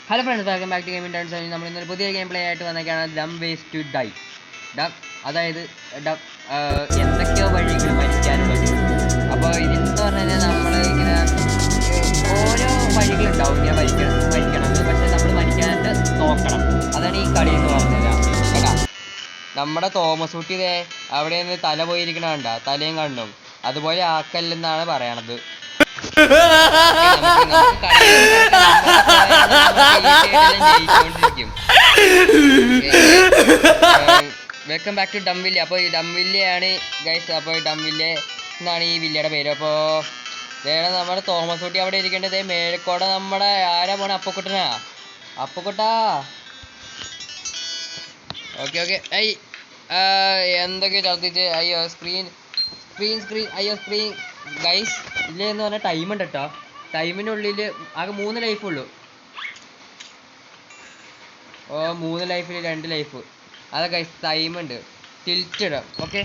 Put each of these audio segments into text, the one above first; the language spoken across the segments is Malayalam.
Hello friends, welcome back to gaming turns. നമ്മൾ ഇന്നൊരു പുതിയ ഗെയിം പ്ലേ ആയിട്ട് വന്നേക്കാണ് ഡം വേസ് ടു ഡൈ. അതായത് എന്തൊക്കെയോ വഴികൾ മരിക്കാനുള്ളത്. അപ്പോൾ ഇതിന്ന് പറഞ്ഞു കഴിഞ്ഞാൽ നമ്മൾ ഇങ്ങനെ ഓരോ വഴികളുണ്ടാവും ഇങ്ങനെ മരിക്കണമെന്ന്. പക്ഷെ നമ്മൾ മരിക്കാനായിട്ട് നോക്കണം. അതാണ് ഈ കളി എന്ന് പറഞ്ഞത്. കേട്ടാ, നമ്മുടെ തോമസ് കുട്ടി അവിടെ നിന്ന് തല പോയിരിക്കണ കണ്ട, തലയും കണ്ണും അതുപോലെ ആക്കല്ലെന്നാണ് പറയണത്. വെൽക്കം ബാക്ക് ടു ഡം വില്ല. അപ്പോൾ ഈ ഡം വില്ലയാണ് ഗൈസ്. അപ്പോൾ ഡം വില്ല എന്നാണ് ഈ വില്ലയുടെ പേര്. അപ്പോൾ വേണം നമ്മുടെ തോമസ് കുട്ടി അവിടെ ഇരിക്കേണ്ടത്. മേൽക്കോടെ നമ്മുടെ ആരാ പോണ? അപ്പക്കുട്ടനാ. അപ്പക്കുട്ടാ, ഓക്കെ ഓക്കെ. എന്തൊക്കെ ചർത്തിച്ച് അയ്യോ സ്ക്രീൻ അയ്യോ സ്ക്രീൻ ഗൈസ്. ഇല്ലെന്ന് പറഞ്ഞാൽ ടൈം ഉണ്ട് കേട്ടോ. ടൈമിനുള്ളിൽ ആകെ 3 ലൈഫുള്ളൂ. 3 ലൈഫിൽ 2 ലൈഫ്. അതാ ഗൈസ്, ടൈമുണ്ട്. ടിൽറ്റ് ഇടാം. Okay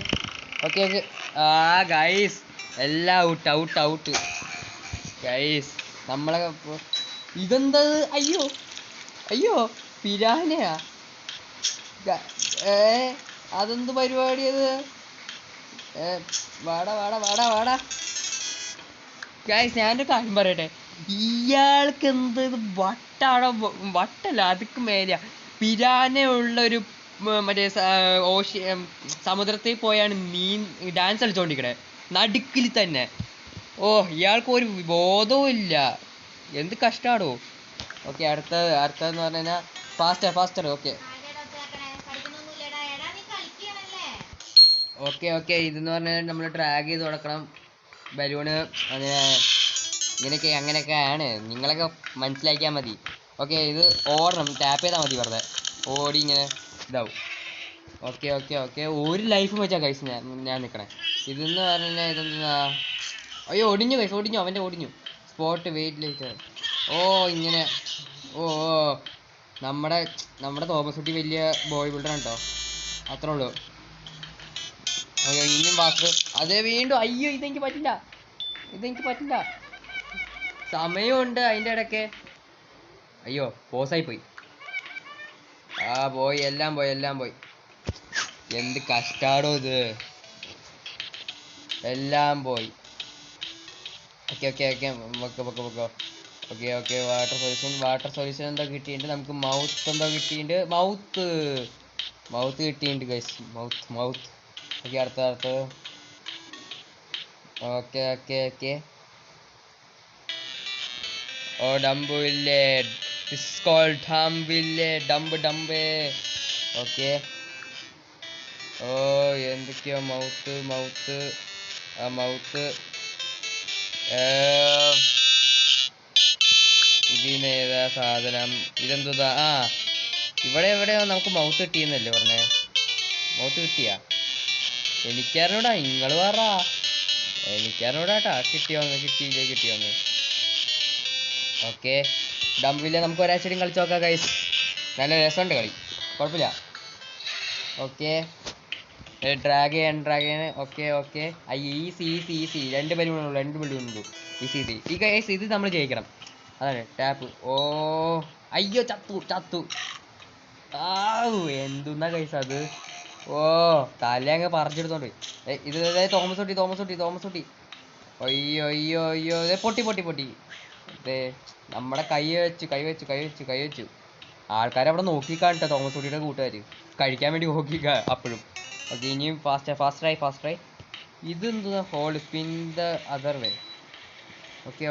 okay okay. ഗൈസ് എല്ലാം ഔട്ട് ഗൈസ്. നമ്മളെ ഇതെന്താ? അയ്യോ അയ്യോ പിരാനയാ. അതെന്ത് പരിപാടിയത്? വാടാ ഗൈസ്, ഞാനൊരു കാര്യം പറയട്ടെ. ഇയാൾക്ക് എന്ത് വട്ടാണോ? വട്ടല്ല, അതിക്ക് മേലെയാ. പിരാനയുള്ളൊരു മറ്റേ സമുദ്രത്തിൽ പോയാണ് ഡാൻസ് കളിച്ചോണ്ടിരിക്കണേ, നടുക്കിൽ തന്നെ. ഇയാൾക്ക് ഒരു ബോധവും ഇല്ല. എന്ത് കഷ്ടാടോ. ഓക്കെ, അടുത്തതെന്ന് പറഞ്ഞു കഴിഞ്ഞാൽ ഫാസ്റ്റർ. ഓക്കെ ഇതെന്ന് പറഞ്ഞാൽ നമ്മൾ ഡ്രാഗ് ചെയ്ത് കൊടുക്കണം ബലൂണ്. അങ്ങനെയൊക്കെയാണ്. നിങ്ങളൊക്കെ മനസ്സിലാക്കിയാൽ മതി. ഓക്കെ, ഇത് ഓടണം. ടാപ്പ് ചെയ്താൽ മതി. വെറുതെ ഓടി ഇങ്ങനെ ഇതാവും. ഓക്കെ. ഒരു ലൈഫും വെച്ചാൽ ഗൈസ് ഞാൻ നിൽക്കണേ. ഇതെന്ന് പറഞ്ഞു കഴിഞ്ഞാൽ ഇതെന്താ? അയ്യോ ഒടിഞ്ഞു ഗൈസ്, അവൻ്റെ ഒടിഞ്ഞു. Spot wait light. ഇങ്ങനെ. നമ്മുടെ തോമസ് കുട്ടി വലിയ ബോയ് ബിൽഡർ ഉണ്ടോ? അത്രേ ഉള്ളൂ. ഇനിയും വാക്ക്. അതേ വീണ്ടും. അയ്യോ ഇതെനിക്ക് പറ്റില്ല. സമയമുണ്ട് അതിൻ്റെ ഇടയ്ക്ക്. അയ്യോ പോസായി പോയി. എല്ലാം പോയി. എന്ത് കഷ്ടാടോ ഇത്. എല്ലാം പോയി. ഓക്കെ. വാട്ടർ സൊല്യൂഷൻ എന്തോ കിട്ടിയിട്ടുണ്ട് നമുക്ക്. മൗത്ത് കിട്ടിയിട്ടുണ്ട് ഗൈസ്. മൗത്ത്. ഓക്കെ, അടുത്ത. ഓക്കെ. ഡംബില്ലേ. ദിസ് കോൾഡ് ഡംബില്ലേ. ഡംബ്. ഓക്കെ. എന്തൊക്കെയോ മൗത്ത്. ഇതിന് ഏതാ സാധനം? ഇതെന്താ? ഇവിടെ എവിടെയോ നമുക്ക് മൗത്ത് കിട്ടിയെന്നല്ലേ പറഞ്ഞേ? മൗത്ത് കിട്ടിയാ? എനിക്കറിഞ്ഞൂടാ, നിങ്ങള് പറ. എനിക്കറിഞ്ഞൂടാട്ടാ. കിട്ടിയോന്ന്. ഓക്കെ, ഡംബില്ല. നമുക്ക് ഒരാഴ്ചയും കളിച്ച് നോക്കാം ഗൈസ്. നല്ല രസമുണ്ട് കളി, കുഴപ്പമില്ല. ഓക്കെ, ഡ്രാഗ് ചെയ്യാൻ. ഓക്കെ. ഈസി. 2 ബലൂണുള്ളൂ. ഈസി. ഈ ഗൈസ് ഇത് നമ്മൾ ജയിക്കണം. അതാണ് ടാപ്പ്. അയ്യോ ചത്തു. എന്തുന്നാ ഗൈസ് അത്? തല അങ്ങ് പറിച്ചെടുത്തോണ്ട്. ഇത് തോമസ് കുട്ടി. അയ്യോ പൊട്ടി. നമ്മുടെ കൈ വെച്ചു. ആൾക്കാരവിടെ നോക്കിക്കാണിട്ടോ. തോമസ് കുട്ടിയുടെ കൂട്ടുകാർ കഴിക്കാൻ വേണ്ടി നോക്കിക്ക അപ്പോഴും. ഓക്കെ, ഇനിയും ഫാസ്റ്ററായി. ഇതെന്താ? Whole spin the other way. Okay.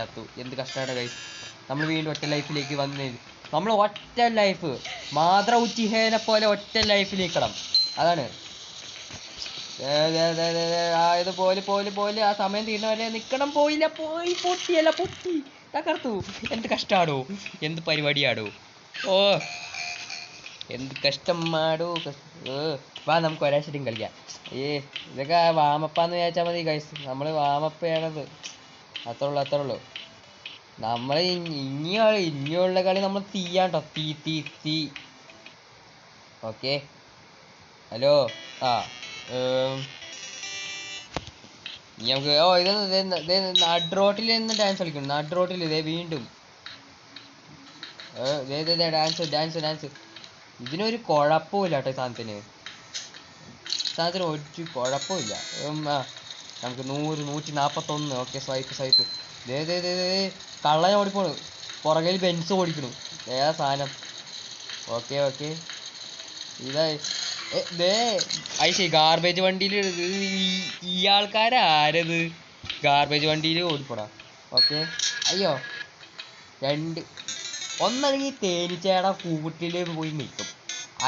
ചത്തു. എന്ത് കഷ്ടമാണ് ഗൈസ്. നമ്മൾ വീണ്ടും ഒറ്റ ലൈഫിലേക്ക് വന്നേ. നമ്മൾ ഒറ്റ ലൈഫ് മാത്ര ഉച്ചിഹേനെ പോലെ ഒറ്റ ലൈഫിലേക്കണം. അതാണ്. ഇത് പോലെ ആ സമയം തീരുന്ന വരെ നിക്കണം. പൊട്ടി തകർത്തു. എന്ത് കഷ്ടാടോ, എന്ത് പരിപാടിയാടോ. എന്ത് കഷ്ടമാടോ. വാ നമുക്ക് ഒരാഴ്ചയും കളിക്കാം. ഇതൊക്കെ വാമപ്പാന്ന് വിചാരിച്ചാൽ മതി ഗൈസ്. നമ്മൾ വാമപ്പ് ചെയ്യണത് അത്രേ ഉള്ളൂ. നമ്മൾ ഇനിയുള്ള കളി നമ്മൾ തീയാണ്ടോ. തീ. Okay, hello. ഇനി നമുക്ക് ഓ ഇതൊന്ന് നടുറോട്ടിൽ നിന്ന് ഡാൻസ് കളിക്കണം. നടുറോട്ടിൽ ഇതേ വീണ്ടും ഡാൻസ്. ഇതിനൊരു കുഴപ്പമില്ല കേട്ടോ. സാധനത്തിന് ഒരു കുഴപ്പമില്ല. നമുക്ക് 141. Okay swipe. കള്ളനെ ഓടിപ്പോണു. പുറകിൽ ബെൻസ് ഓടിക്കണു. ഏതാ സാധനം? ഓക്കെ ഇതായി ഐശേ ഗാർബേജ് വണ്ടിയിൽ ഈ ആൾക്കാരാരത് ഗാർബേജ് വണ്ടിയിൽ ഓടിപ്പോടാ. ഓക്കെ അയ്യോ ഒന്നല്ലെങ്കിൽ തേനീച്ചയുടെ കൂട്ടിൽ പോയി നിൽക്കും,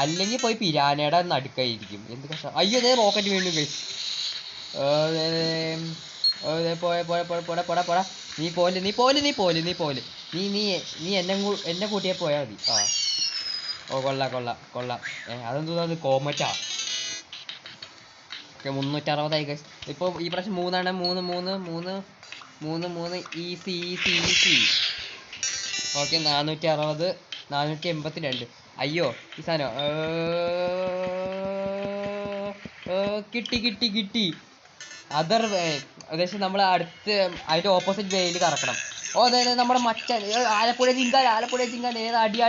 അല്ലെങ്കിൽ പോയി പിരാനയുടെ നടുക്കായിരിക്കും. എന്ത് കഷ്ടം. അയ്യോ ഇതേ റോക്കറ്റ് വീണ്ടും കഴിച്ചു. പോടാ. നീ പോലെ നീ എന്നെ കൂട്ടിയെ പോയാൽ മതി. ഓ കൊള്ളാം. അതെന്തോ അത് കോമറ്റാ. Okay 360 guys. ഇപ്പോൾ ഈ പ്രാവശ്യം 3 ഈസി. ഓക്കെ 460 482. അയ്യോ ഈ സാധനം കിട്ടി. അതർ ഏകദേശം നമ്മൾ അടുത്ത് അതിൻ്റെ ഓപ്പോസിറ്റ് വേയിൽ കറക്കണം. ഓ അതെ നമ്മുടെ മച്ചാൻ ആലപ്പുഴ ചിങ്കാൻ ഏത് അടി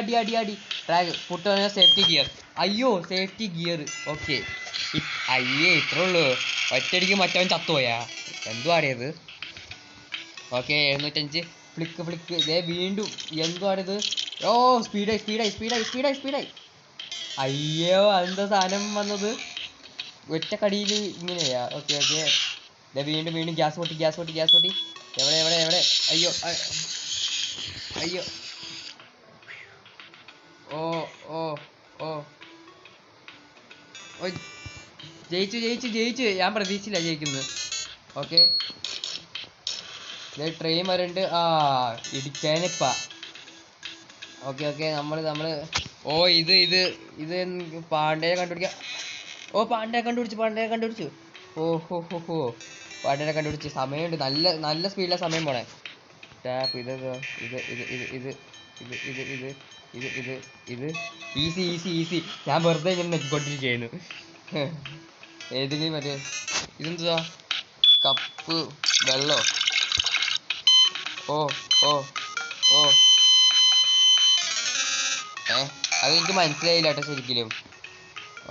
ട്രാക്ക് പുട്ട് സേഫ്റ്റി ഗിയർ. അയ്യോ സേഫ്റ്റി ഗിയർ. ഓക്കെ അയ്യേ ഇത്രേ ഉള്ളൂ. ഒറ്റയടിക്ക് മറ്റവൻ ചത്തുപോയാ എന്തുവാടിയത്. ഓക്കെ 705 ഫ്ലിക്ക് ഇതേ വീണ്ടും എന്തുവാണിത്. ഓ സ്പീഡായി. അയ്യോ അതെന്താ സാധനം വന്നത് ഒറ്റക്കടിയിൽ ഇങ്ങനെയാ. ഓക്കെ വീണ്ടും ഗ്യാസ് പൊട്ടി. എവിടെ അയ്യോ ഓ ജയിച്ചു. ഞാൻ പ്രതീക്ഷിച്ചില്ല ജയിക്കുന്നത്. ഓക്കെ ട്രെയിൻ വരണ്ട്. ഇടിക്കാനിപ്പാ. ഓക്കെ നമ്മള് ഓ ഇത് പാണ്ഡ്യയെ കണ്ടുപിടിക്കാം. ഓ പാണ്ഡ്യയെ കണ്ടുപിടിച്ചു. ഓഹോ പാണ്ഡ്യനെ കണ്ടുപിടിച്ച്. സമയമുണ്ട്, നല്ല സ്പീഡിലാണ് സമയം പോണേ. ടാപ്പ് ഇത് ഈസി. ഞാൻ വെറുതെ ഇങ്ങനെ നെക്കിക്കൊണ്ടിരിക്കുകയായിരുന്നു. ഏതെങ്കിലും മറ്റേ ഇതെന്താ കപ്പ് വെള്ളോ. ഓ അതെനിക്ക് മനസ്സിലായില്ല കേട്ടോ ശരിക്കും.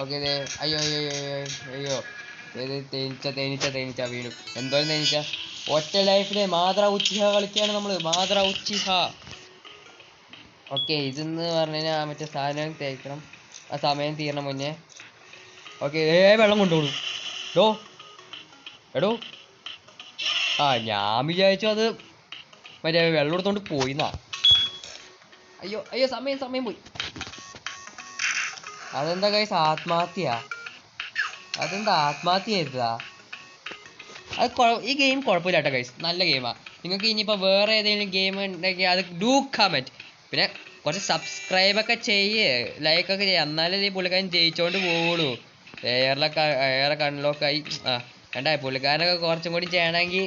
ഓക്കെ അയ്യോ തേനീച്ച വീണു. എന്തോരം തേനീച്ച. ഒറ്റ ലൈഫിലെ മാത്ര ഉച്ചിഹ കളിക്കുകയാണ് നമ്മള്. മാത്ര ഉച്ചിഹ. ഓക്കെ ഇതെന്ന് പറഞ്ഞു കഴിഞ്ഞാൽ മറ്റേ സാധനം തേക്കണം. ആ സമയം തീരണം മുന്നേ. ഓക്കെ വെള്ളം കൊണ്ടുപോകും. എടോ ഞാൻ വിചാരിച്ചു അത് മറ്റേ വെള്ളം എടുത്തോണ്ട് പോയിന്നാ. അയ്യോ സമയം പോയി. അതെന്താ ഗൈസ് ആത്മഹത്യ ചെയ്തതാ. ഈ ഗെയിം കുഴപ്പമില്ല കേട്ടോ ഗൈസ്, നല്ല ഗെയിമാണ്. നിങ്ങൾക്ക് ഇനിയിപ്പോൾ വേറെ ഏതെങ്കിലും ഗെയിം ഉണ്ടെങ്കിൽ അത് ഡു കമൻറ്റ്. പിന്നെ കുറച്ച് സബ്സ്ക്രൈബൊക്കെ ലൈക്കൊക്കെ എന്നാലേ ഈ പുള്ളിക്കാരൻ ജയിച്ചോണ്ട് പോവുള്ളൂ. ഏറെ കൺലോക്കായി കണ്ടായി. പുള്ളിക്കാരനൊക്കെ കുറച്ചും കൂടി ചെയ്യണമെങ്കിൽ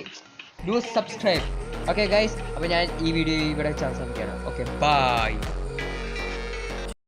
ഡു സബ്സ്ക്രൈബ്. ഓക്കെ ഗൈസ്, അപ്പോൾ ഞാൻ ഈ വീഡിയോ ഇവിടെ അവസാനിപ്പിക്കുകയാണ്. Okay bye.